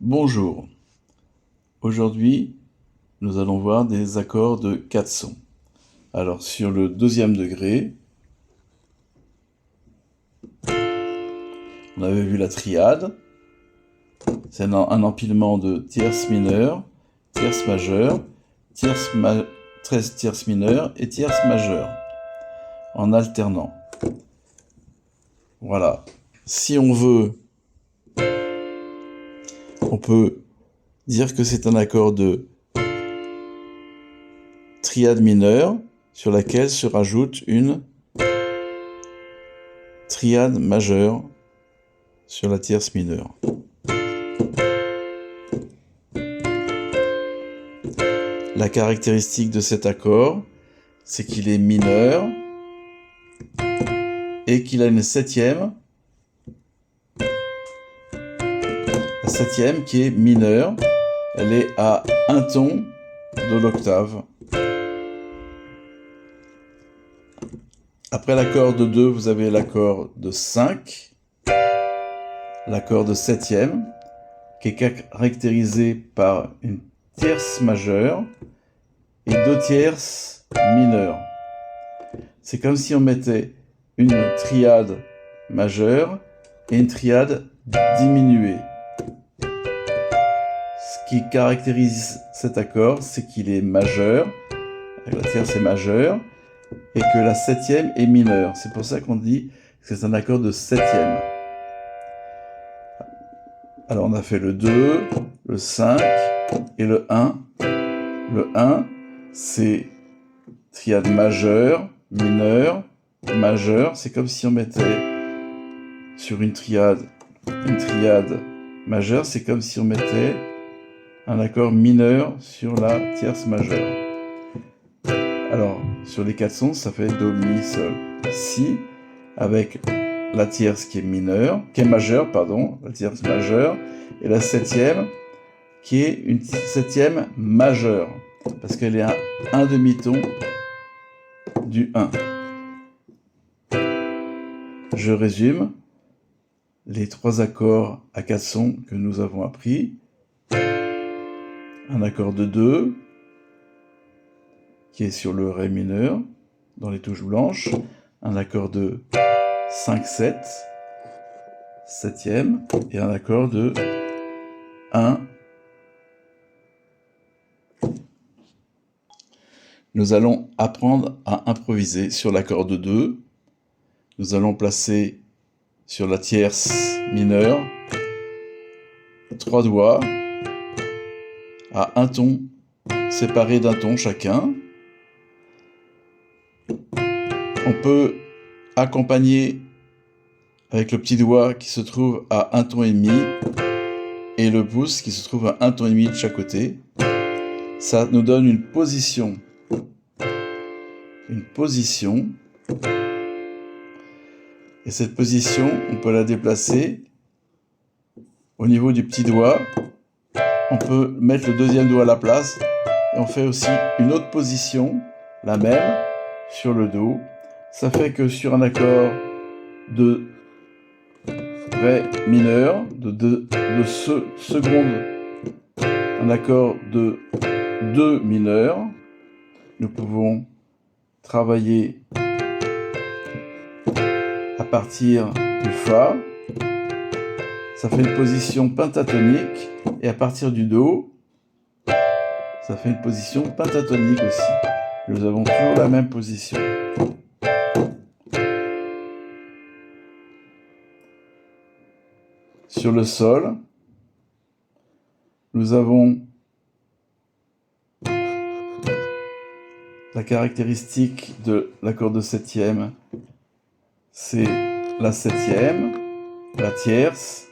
Bonjour, aujourd'hui nous allons voir des accords de 4 sons. Alors sur le deuxième degré, on avait vu la triade, c'est un empilement de tierces mineures, tierces majeures, 13 tierces mineures et tierces majeures, en alternant. Voilà, si on veut, on peut dire que c'est un accord de triade mineure sur laquelle se rajoute une triade majeure sur la tierce mineure. La caractéristique de cet accord, c'est qu'il est mineur et qu'il a une septième. La septième qui est mineure, elle est à un ton de l'octave. Après l'accord de 2, vous avez l'accord de 5, l'accord de septième, qui est caractérisé par une tierce majeure et 2 tierces mineures. C'est comme si on mettait une triade majeure et une triade diminuée. Ce qui caractérise cet accord, c'est qu'il est majeur, la tierce est majeure, et que la septième est mineure. C'est pour ça qu'on dit que c'est un accord de septième. Alors on a fait le 2, le 5 et le 1. Le 1, c'est triade majeure, mineure, majeure. C'est comme si on mettait sur une triade majeure, c'est comme si on mettait un accord mineur sur la tierce majeure. Alors, sur les 4 sons, ça fait Do, Mi, Sol, Si, avec la tierce qui est mineure, qui est majeure, pardon, la tierce majeure, et la septième, qui est une septième majeure, parce qu'elle est à un demi-ton du 1. Je résume les 3 accords à 4 sons que nous avons appris. Un accord de 2, qui est sur le Ré mineur, dans les touches blanches. Un accord de 5-7, septième, et un accord de 1. Nous allons apprendre à improviser sur l'accord de 2. Nous allons placer sur la tierce mineure 3 doigts à un ton, séparés d'un ton chacun. On peut accompagner avec le petit doigt qui se trouve à un ton et demi et le pouce qui se trouve à un ton et demi de chaque côté. Ça nous donne une position. Et cette position, on peut la déplacer au niveau du petit doigt. On peut mettre le deuxième doigt à la place et on fait aussi une autre position, la même, sur le Do. Ça fait que sur un accord de Ré mineur, de seconde, un accord de 2 mineur, nous pouvons travailler à partir du Fa. Ça fait une position pentatonique, et à partir du Do, ça fait une position pentatonique aussi. Nous avons toujours la même position. Sur le Sol, nous avons la caractéristique de l'accord de septième, c'est la septième, la tierce,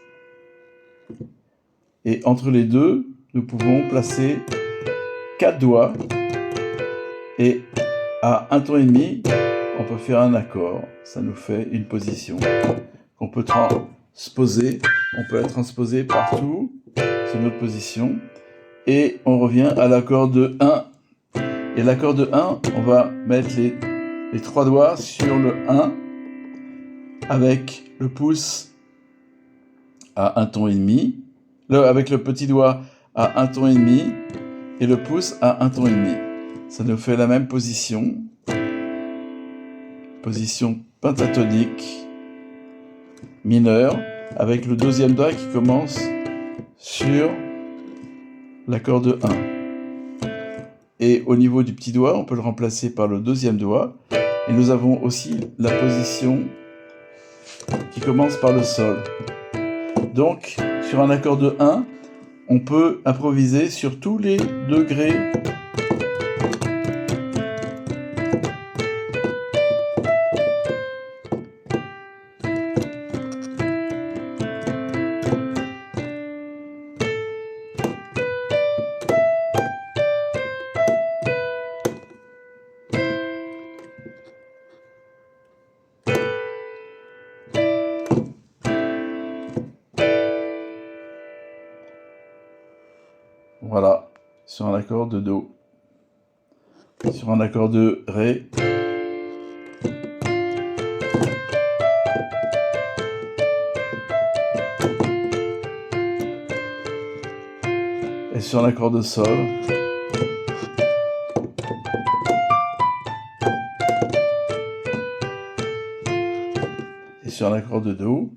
et entre les deux, nous pouvons placer 4 doigts, et à un ton et demi, on peut faire un accord. Ça nous fait une position qu'on peut transposer. On peut la transposer partout, c'est notre position. Et on revient à l'accord de 1. Et l'accord de 1, on va mettre les 3 doigts sur le 1 avec le pouce à un ton et demi, avec le petit doigt à un ton et demi et le pouce à un ton et demi. Ça nous fait la même position. Position pentatonique mineure avec le deuxième doigt qui commence sur l'accord de 1. Et au niveau du petit doigt, on peut le remplacer par le deuxième doigt. Et nous avons aussi la position qui commence par le sol. Donc, sur un accord de 1, on peut improviser sur tous les degrés . Voilà, sur un accord de Do. Sur un accord de Ré. Et sur un accord de Sol. Et sur un accord de Do.